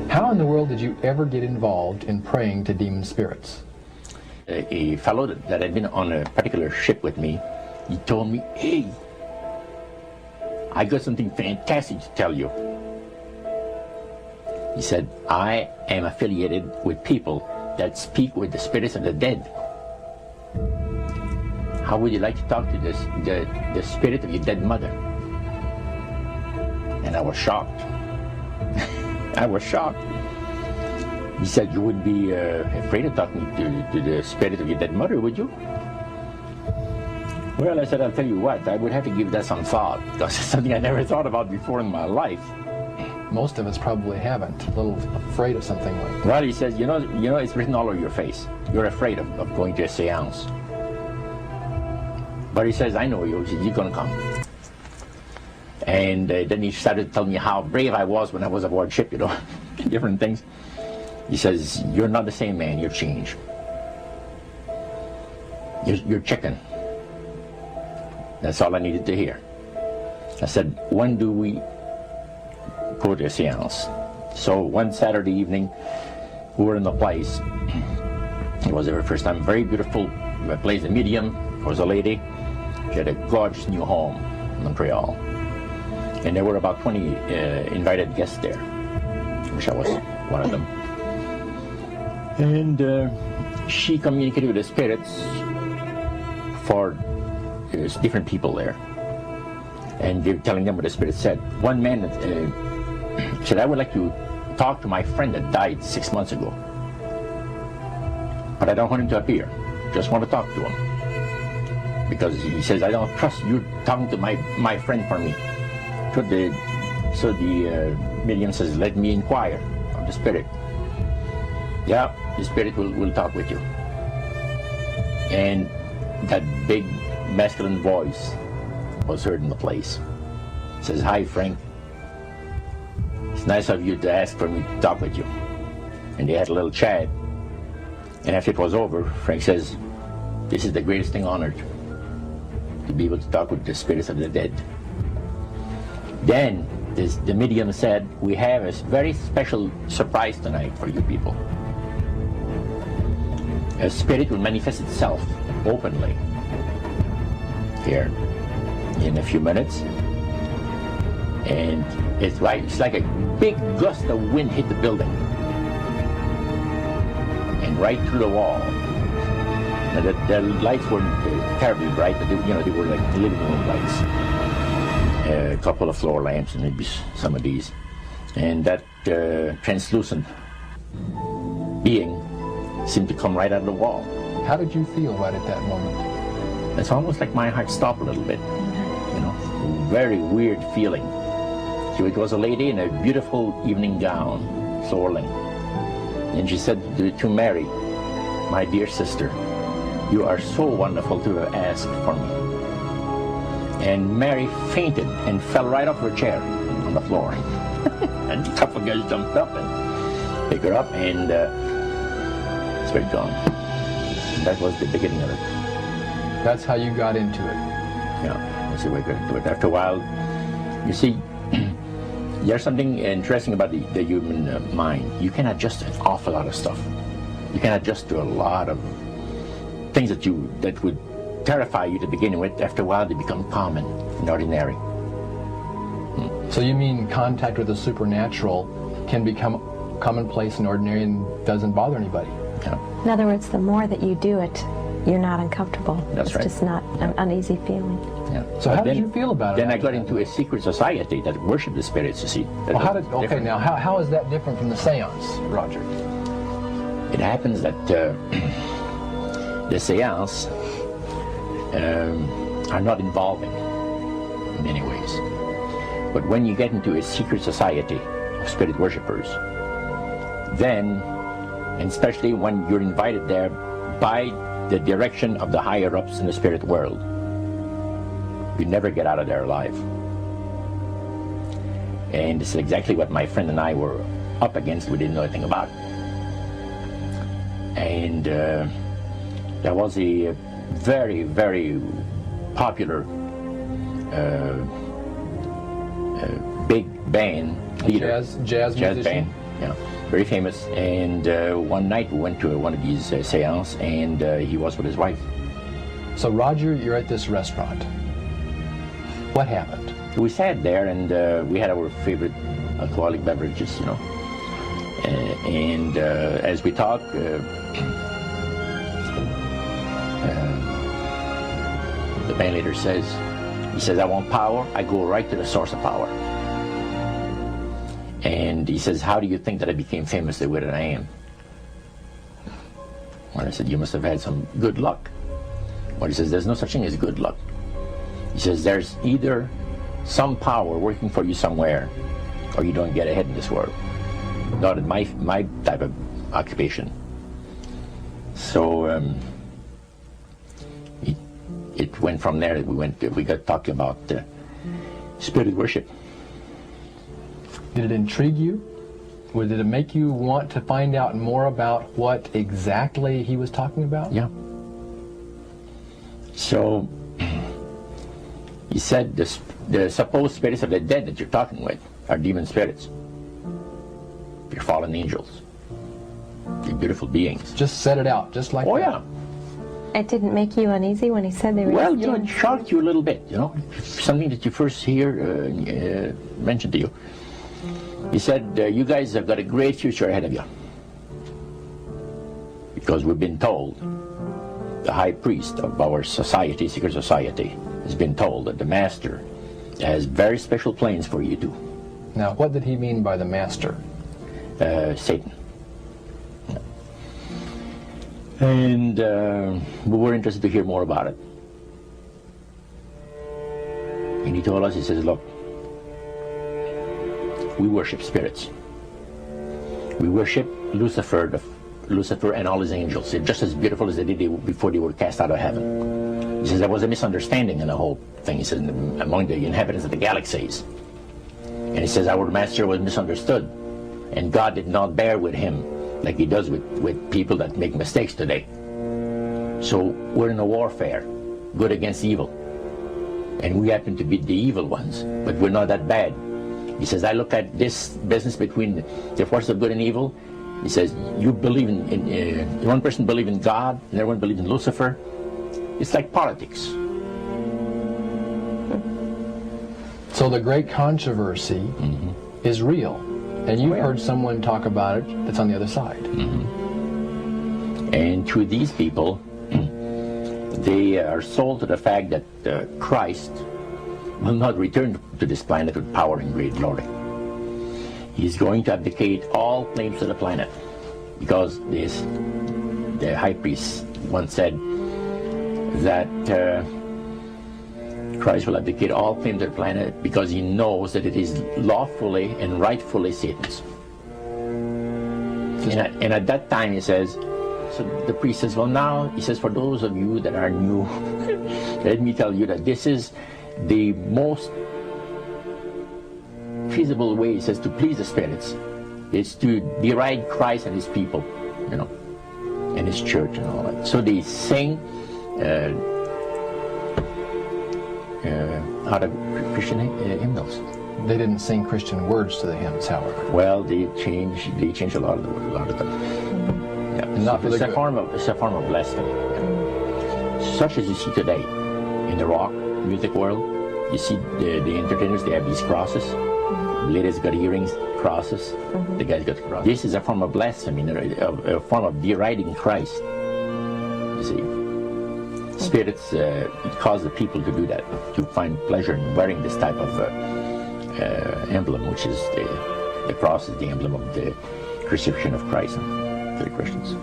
How in the world did you ever get involved in praying to demon spirits? A fellow that had been on a particular ship with me, he told me, "Hey, I got something fantastic to tell you." He said, "I am affiliated with people that speak with the spirits of the dead. How would you like to talk to the spirit of your dead mother? And I was shocked. I was shocked. He said, you wouldn't be afraid of talking to the spirit of your dead mother, would you? Well, I said, I'll tell you what, I would have to give that some thought, because it's something I never thought about before in my life. Most of us probably haven't. A little afraid of something like that. Well, he says, you know, it's written all over your face. You're afraid of going to a seance. But he says, I know you. He says, you're going to come. And then he started telling me how brave I was when I was aboard ship, you know, different things. He says, you're not the same man, you're changed. You're chicken. That's all I needed to hear. I said, when do we go to a seance? So one Saturday evening, we were in the place. It was the first time. Very beautiful place. The medium was a lady. She had a gorgeous new home in Montreal. And there were about 20 invited guests there, which I was one of them. And she communicated with the spirits for there's different people there, and they're telling them what the spirit said. One man said, I would like to talk to my friend that died 6 months ago, but I don't want him to appear, just want to talk to him, because he says, I don't trust you talking to my friend for me. So the medium says, let me inquire of the spirit. Yeah, the spirit will talk with you. And that big masculine voice was heard in the place. It says, hi, Frank. It's nice of you to ask for me to talk with you. And they had a little chat. And after it was over, Frank says, this is the greatest thing on earth, to be able to talk with the spirits of the dead. Then the medium said, we have a very special surprise tonight for you people. A spirit will manifest itself openly here in a few minutes, and it's like a big gust of wind hit the building and right through the wall. Now the lights weren't terribly bright, but they were like living room lights, a couple of floor lamps and maybe some of these, and that translucent being seemed to come right out of the wall. How did you feel right at that moment? It's almost like my heart stopped a little bit, you know, very weird feeling. So it was a lady in a beautiful evening gown, swirling. And she said to Mary, my dear sister, you are so wonderful to have asked for me. And Mary fainted and fell right off her chair on the floor. And a couple of guys jumped up and picked her up, and spirit gone. And that was the beginning of it. That's how you got into it. Yeah, that's the way I got into it. After a while, you see, there's something interesting about the human mind. You can adjust to an awful lot of stuff. You can adjust to a lot of things that would terrify you to begin with. After a while, they become common and ordinary. So you mean contact with the supernatural can become commonplace and ordinary and doesn't bother anybody? Yeah. In other words, the more that you do it, you're not uncomfortable. That's right. It's just not an uneasy feeling. Yeah. So how did you feel about it? Then I got into a secret society that worshiped the spirits, you see. Well, how is that different from the seance, Roger? It happens that the seance are not involving in many ways. But when you get into a secret society of spirit worshippers, then, and especially when you're invited there by the direction of the higher-ups in the spirit world, you never get out of there alive. And this is exactly what my friend and I were up against. We didn't know anything about. And there was a very, very popular big band leader. Jazz musician? Band, yeah, very famous. And one night we went to one of these seances, and he was with his wife. So Roger, you're at this restaurant. What happened? We sat there, and we had our favorite alcoholic beverages, you know. And as we talk, the band leader says, he says, I want power. I go right to the source of power. And he says, how do you think that I became famous the way that I am? And I said, you must have had some good luck. Well, he says, there's no such thing as good luck. He says, there's either some power working for you somewhere, or you don't get ahead in this world. Not in my type of occupation. So it went from there. We got talking about spirit worship. Did it intrigue you? Or did it make you want to find out more about what exactly he was talking about? Yeah. So he said the supposed spirits of the dead that you're talking with are demon spirits. They're fallen angels. They're beautiful beings. Just set it out, just like that. Oh yeah. It didn't make you uneasy when he said they were Well, demon it shocked you a little bit, something that you first hear mentioned to you. He said, you guys have got a great future ahead of you. Because we've been told, the high priest of our society, secret society, has been told that the master has very special plans for you too. Now, what did he mean by the master? Satan. And we were interested to hear more about it. And he told us, he says, look, we worship spirits. We worship Lucifer and all his angels. They're just as beautiful as they did before they were cast out of heaven. He says there was a misunderstanding in the whole thing. He says among the inhabitants of the galaxies. And he says our master was misunderstood. And God did not bear with him like he does with people that make mistakes today. So we're in a warfare, good against evil. And we happen to be the evil ones, but we're not that bad. He says, I look at this business between the forces of good and evil. He says, you believe in one person believes in God, and everyone believes in Lucifer. It's like politics. So the great controversy is real. And you've heard someone talk about it that's on the other side. And to these people, they are sold to the fact that Christ will not return to this planet with power and great glory. He's going to abdicate all claims to the planet, because the high priest once said that Christ will abdicate all claims to the planet because he knows that it is lawfully and rightfully Satan's. And at that time, he says, so the priest says, well, now, he says, for those of you that are new, let me tell you that this is the most feasible way, he says, to please the spirits. It's to deride Christ and his people, and his church and all that. So they sing out of Christian hymnals. They didn't sing Christian words to the hymns, however. Well, they changed a lot of them. Yeah. And not for it's the a form of blasphemy. Yeah. Such as you see today in the rock music world. You see the entertainers, they have these crosses. The ladies got earrings, crosses. The guys got crosses. This is a form of blasphemy, a form of deriding Christ. You see. Spirits cause the people to do that, to find pleasure in wearing this type of emblem, which is the cross is the emblem of the crucifixion of Christ for the Christians.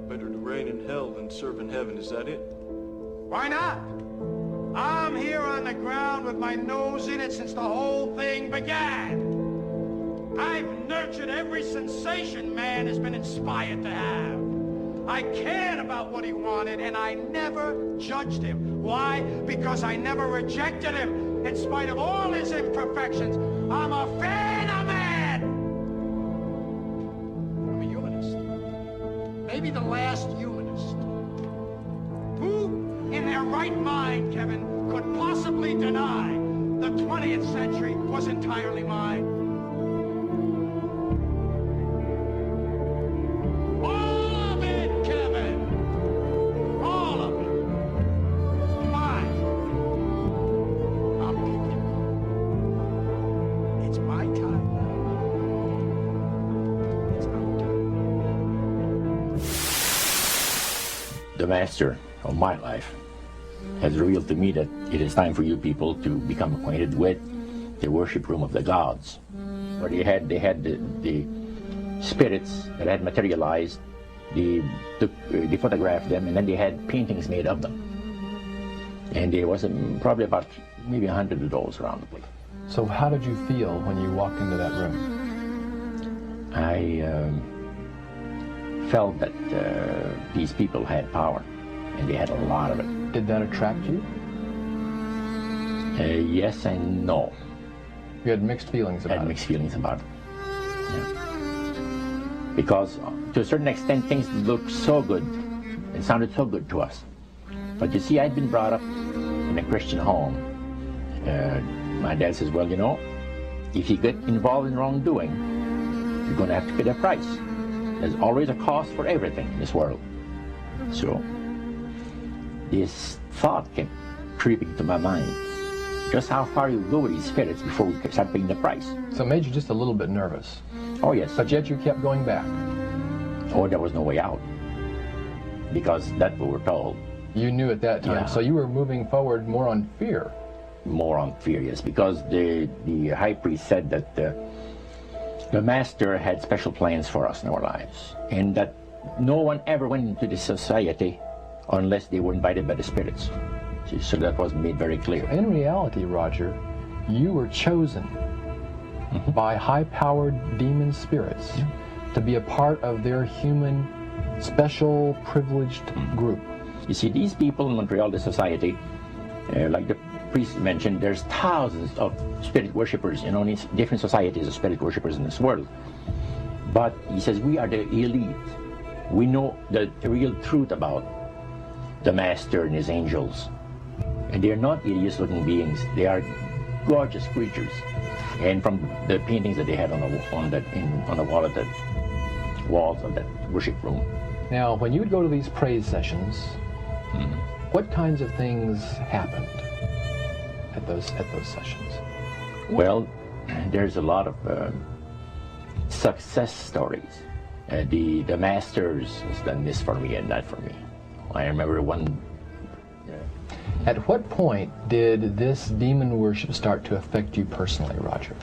Better to reign in hell than serve in heaven, is that it? Why not? I'm here on the ground with my nose in it since the whole thing began. I've nurtured every sensation man has been inspired to have. I cared about what he wanted, and I never judged him. Why? Because I never rejected him. In spite of all his imperfections, I'm a fan of man. I'm a humanist. Maybe the last humanist. Who, in their right mind, Kevin, could possibly deny the 20th century was entirely mine? the master of my life has revealed to me that it is time for you people to become acquainted with the worship room of the gods, where they had the spirits that had materialized. They photographed them, and then they had paintings made of them. And there was probably about maybe 100 of those around the place. So how did you feel when you walked into that room? I felt that these people had power, and they had a lot of it. Did that attract you? Yes and no. You had mixed feelings about it? I had mixed feelings about it. Yeah. Because to a certain extent, things looked so good and sounded so good to us. But you see, I'd been brought up in a Christian home. My dad says, well, you know, if you get involved in wrongdoing, you're going to have to pay the price. There's always a cost for everything in this world. So this thought kept creeping to my mind. Just how far you go with these spirits before we start paying the price. So it made you just a little bit nervous. Oh, yes. But yet you kept going back. Oh, there was no way out. Because that's what we're told. You knew at that time. Yeah. So you were moving forward more on fear. More on fear, yes. Because the high priest said that the master had special plans for us in our lives. And that no one ever went into this society unless they were invited by the spirits. So that was made very clear. In reality, Roger, you were chosen by high-powered demon spirits to be a part of their human, special, privileged group. You see, these people in Montreal, the society, like the priest mentioned, there's thousands of spirit worshippers in only different societies of spirit worshippers in this world. But he says we are the elite. We know the real truth about the master and his angels. And they are not hideous-looking beings. They are gorgeous creatures. And from the paintings that they had on the walls of that worship room. Now, when you would go to these praise sessions, what kinds of things happened at those sessions? Well, there's a lot of success stories. The masters has done this for me and that for me. I remember one. At what point did this demon worship start to affect you personally, Roger?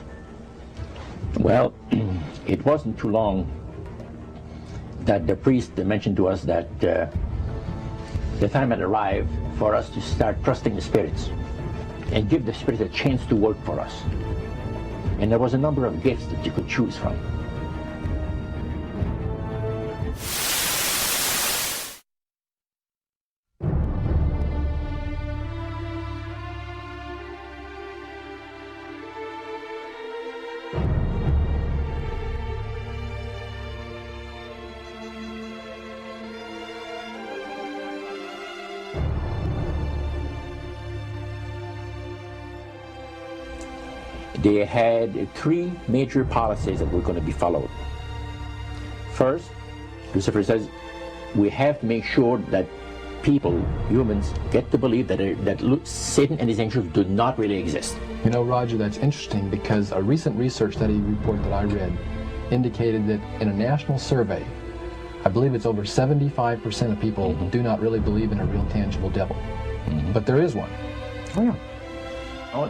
Well, it wasn't too long that the priest mentioned to us that the time had arrived for us to start trusting the spirits and give the spirits a chance to work for us. And there was a number of gifts that you could choose from. They had three major policies that were going to be followed. First, Lucifer says, we have to make sure that people, humans, get to believe that Satan and his angels do not really exist. You know, Roger, that's interesting because a recent research study report that I read indicated that in a national survey, I believe it's over 75% of people do not really believe in a real tangible devil. But there is one. Oh, yeah.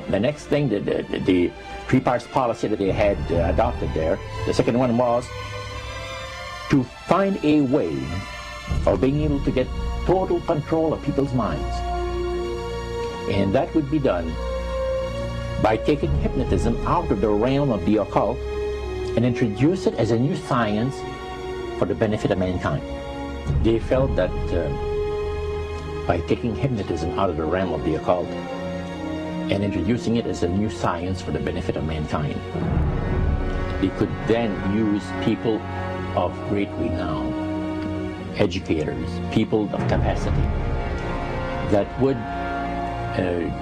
The next thing, the three parts policy that they had adopted there, the second one was to find a way of being able to get total control of people's minds. And that would be done by taking hypnotism out of the realm of the occult and introduce it as a new science for the benefit of mankind. They felt that by taking hypnotism out of the realm of the occult and introducing it as a new science for the benefit of mankind, they could then use people of great renown, educators, people of capacity, that would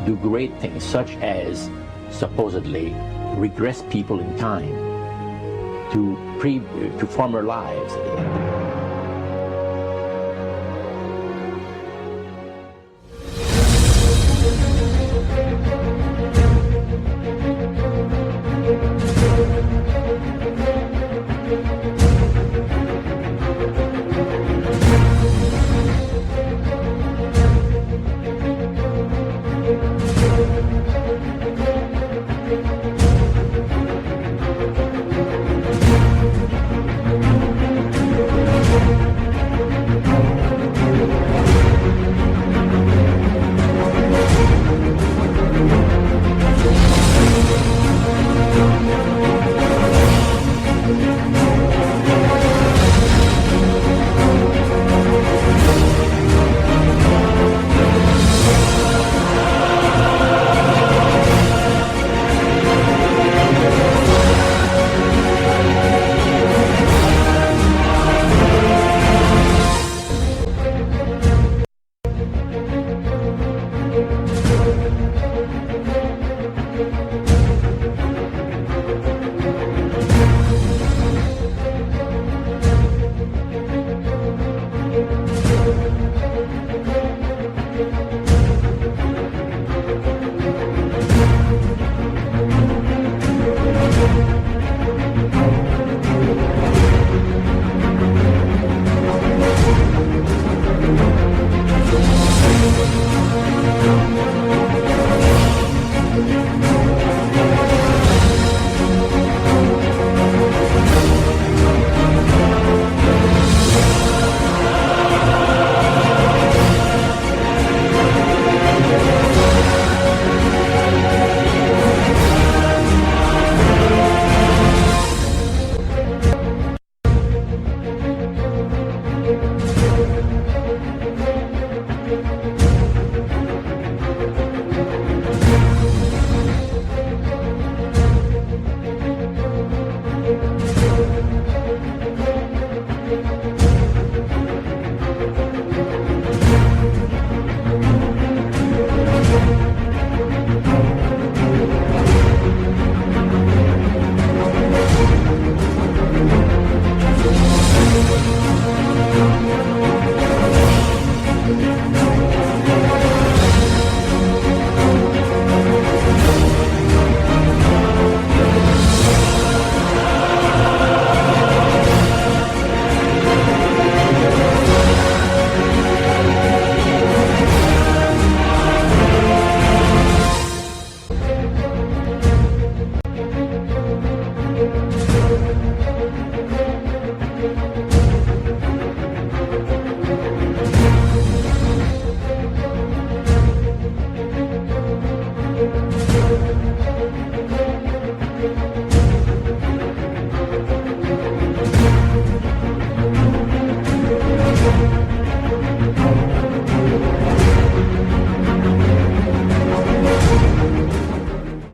do great things, such as supposedly regress people in time to former lives that they had.